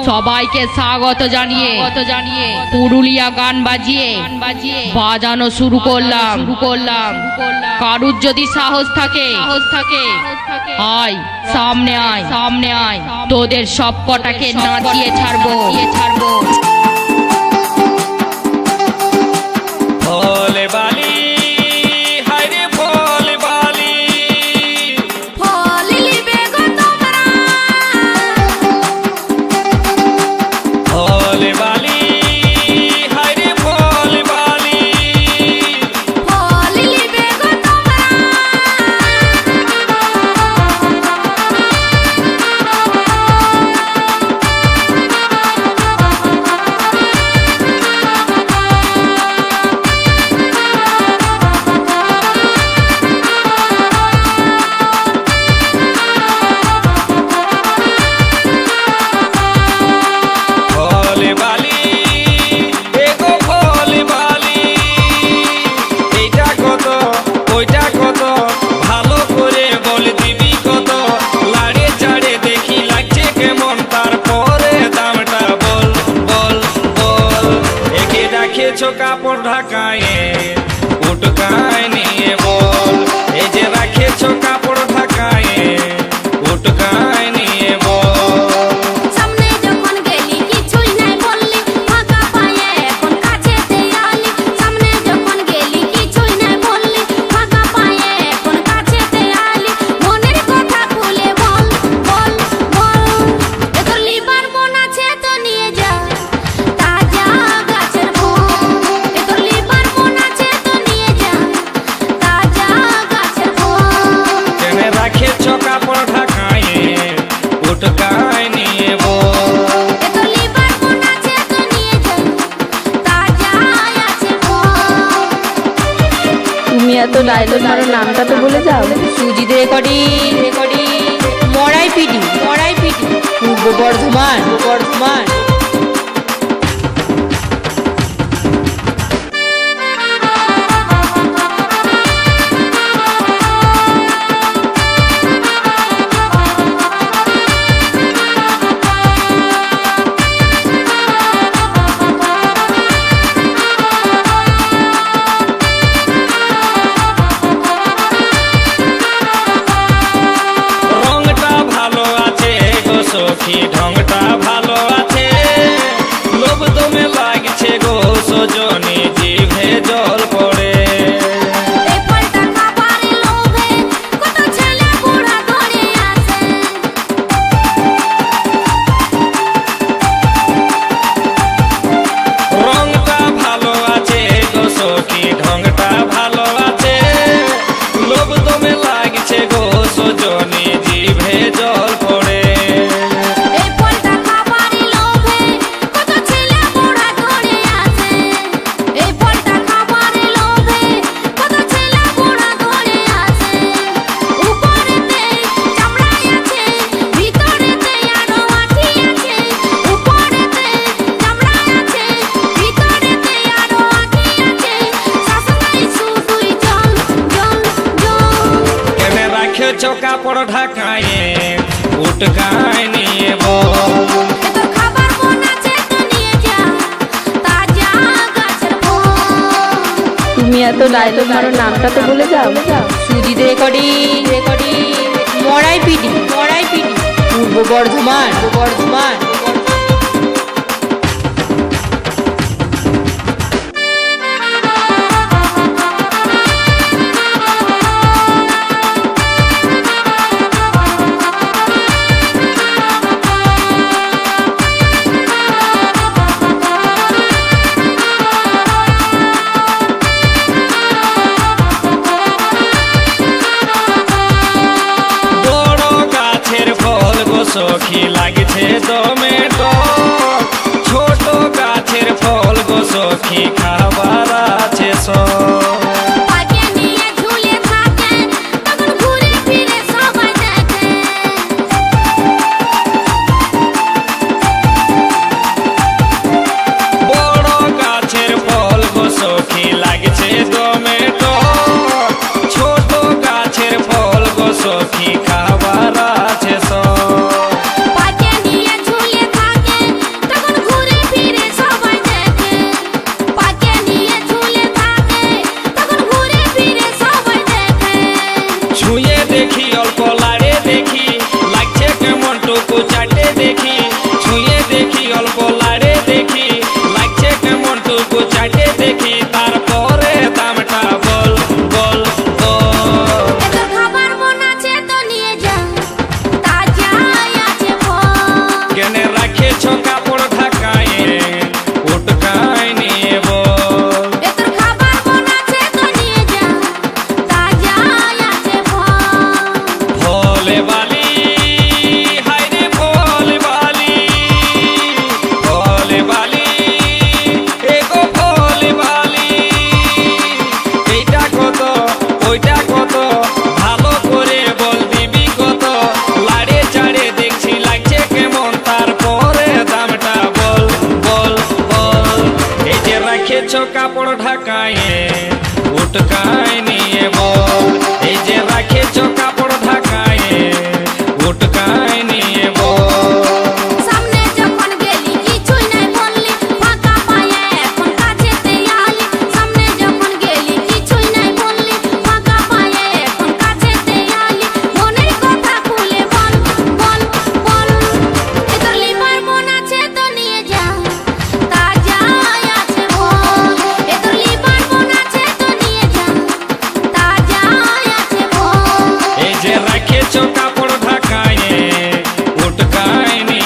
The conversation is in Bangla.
সবাইকে স্বাগত জানিয়ে পুরুলিয়া গান বাজিয়ে বাজানো শুরু করলাম। কারুর যদি সাহস থাকে আয় সামনে আয় তোদের সব কটাকে নাচিয়ে ছাড়বো। কাপড় ঢাকায়ে উটকায় নিয়ে বল, এই যে রাখেছো কাপড় ঢাকায়ে উটকায় নিয়ে বল। সামনে যখন গেলি কিছুই নাই বললি, ফাঁকা পায়ে এখন কাছেতে আলি। সামনে যখন গেলি কিছুই নাই বললি, ফাঁকা পায়ে এখন কাছেতে আলি। মনের কথা খুলে বল বল বল, এ তোর লিভার বোন আছে তো নিয়ে যা তাজা গাছের ফল। এ তোর লিভার বোন আছে তো নিয়ে যা তাজা গাছের ফল। কেনে রাখেছো কাপড় ঢাকায়ে উটকায় নিয়ে বল। এ তোর লিভার বোন আছে তো নিয়ে যা তাজা আছে ফল। তুমি এত ডায়লগ মারো, নামটা তো বলে যাও। সুজিত রেকর্ডিং মড়াই পিটি পূর্ব বর্ধমান। রংটা ভালো আছে গো সখী, ঢংটা ভালো আছে, লোভ দমে লাগছে গো সজনী, জিভে জল পড়ে। এই ফলটা খাবারে লোভে কত ছেলে বুড়া ধরে আসে। রংটা ভালো আছে গো সখী, ঢংটা ভালো আছে, লোভ দমে লাগছে গো সজনী, জিভে জল পড়ে। এই ফলটা খাবারে লোভে কত ছেলে বুড়া ধরে আসে। এই ফলটা খাবারে লোভে কত ছেলে বুড়া ধরে আসে। উপরেতে চামড়াই আছে, ভিতরেতে আরো আঠি আছে। উপরেতে চামড়াই আছে, ভিতরেতে আরো আঠি আছে। শাসনাই শুধুই জল জল জল। কেনে রাখেছো কাপড় ঢাকায়ে উটকায় নিয়ে বল। এ তোর খাবার বোন আছে তো নিয়ে যা তাজা গাছের ফল। তুমি এত ডায়লগ মারো, নামটা তো বলে যাও। সুজিত রেকর্ডিং মড়াই পিটি পূর্ব বর্ধমান। বড় গাছের ফল গো সখী লাগছে দমে দেখি অল্প লাড়ে দেখি লাগছে কেমন টুকু চাটে দেখি ছুঁয়ে দেখি অল্প লাড়ে দেখি লাগছে কেমন টুকু চাটে দেখি তারপরে দামটা বল বল বল। এত খাবার মন আছে তো নিয়ে যা তাজা আছে ফল কেনে রাখেছ কাপড় ঢাকায় উটকায় নিয়ে বল। এত খাবার মন আছে তো নিয়ে যা তাজা আছে ফল ভোলে বালি হায়রে ভোলে বালি ভোলে বালি এগো ভোলে বালি এইটা কত ওইটা কত ভালো করে বল দিবি কত লাড়ে চাড়ে দেখছি লাগছে কেমন তারপরে দামটা বল বল বল। এই যে রাখেছ কাপড় ঢাকায় উটকায় নিয়ে বল। এই যে রাখেছ কাপড় ঢাকায় উটকায় নিয়ে বল। সামনে যখন গেলি কিছুই নাই বললি ফাঁকা পায়ে এখন কাছেতে আলি সামনে যখন গেলি কিছুই নাই বললি ফাঁকা পায়ে এখন কাছেতে আলি মনের কথা খুলে বল বল বল এ তোর লিভার মন আছে তো নিয়ে যা তাজা আছে বল এ তোর লিভার মন আছে তো নিয়ে যা তাজা আছে বল এই যে রাখেছ কাপড় ঢাকায় উটকায় নিয়ে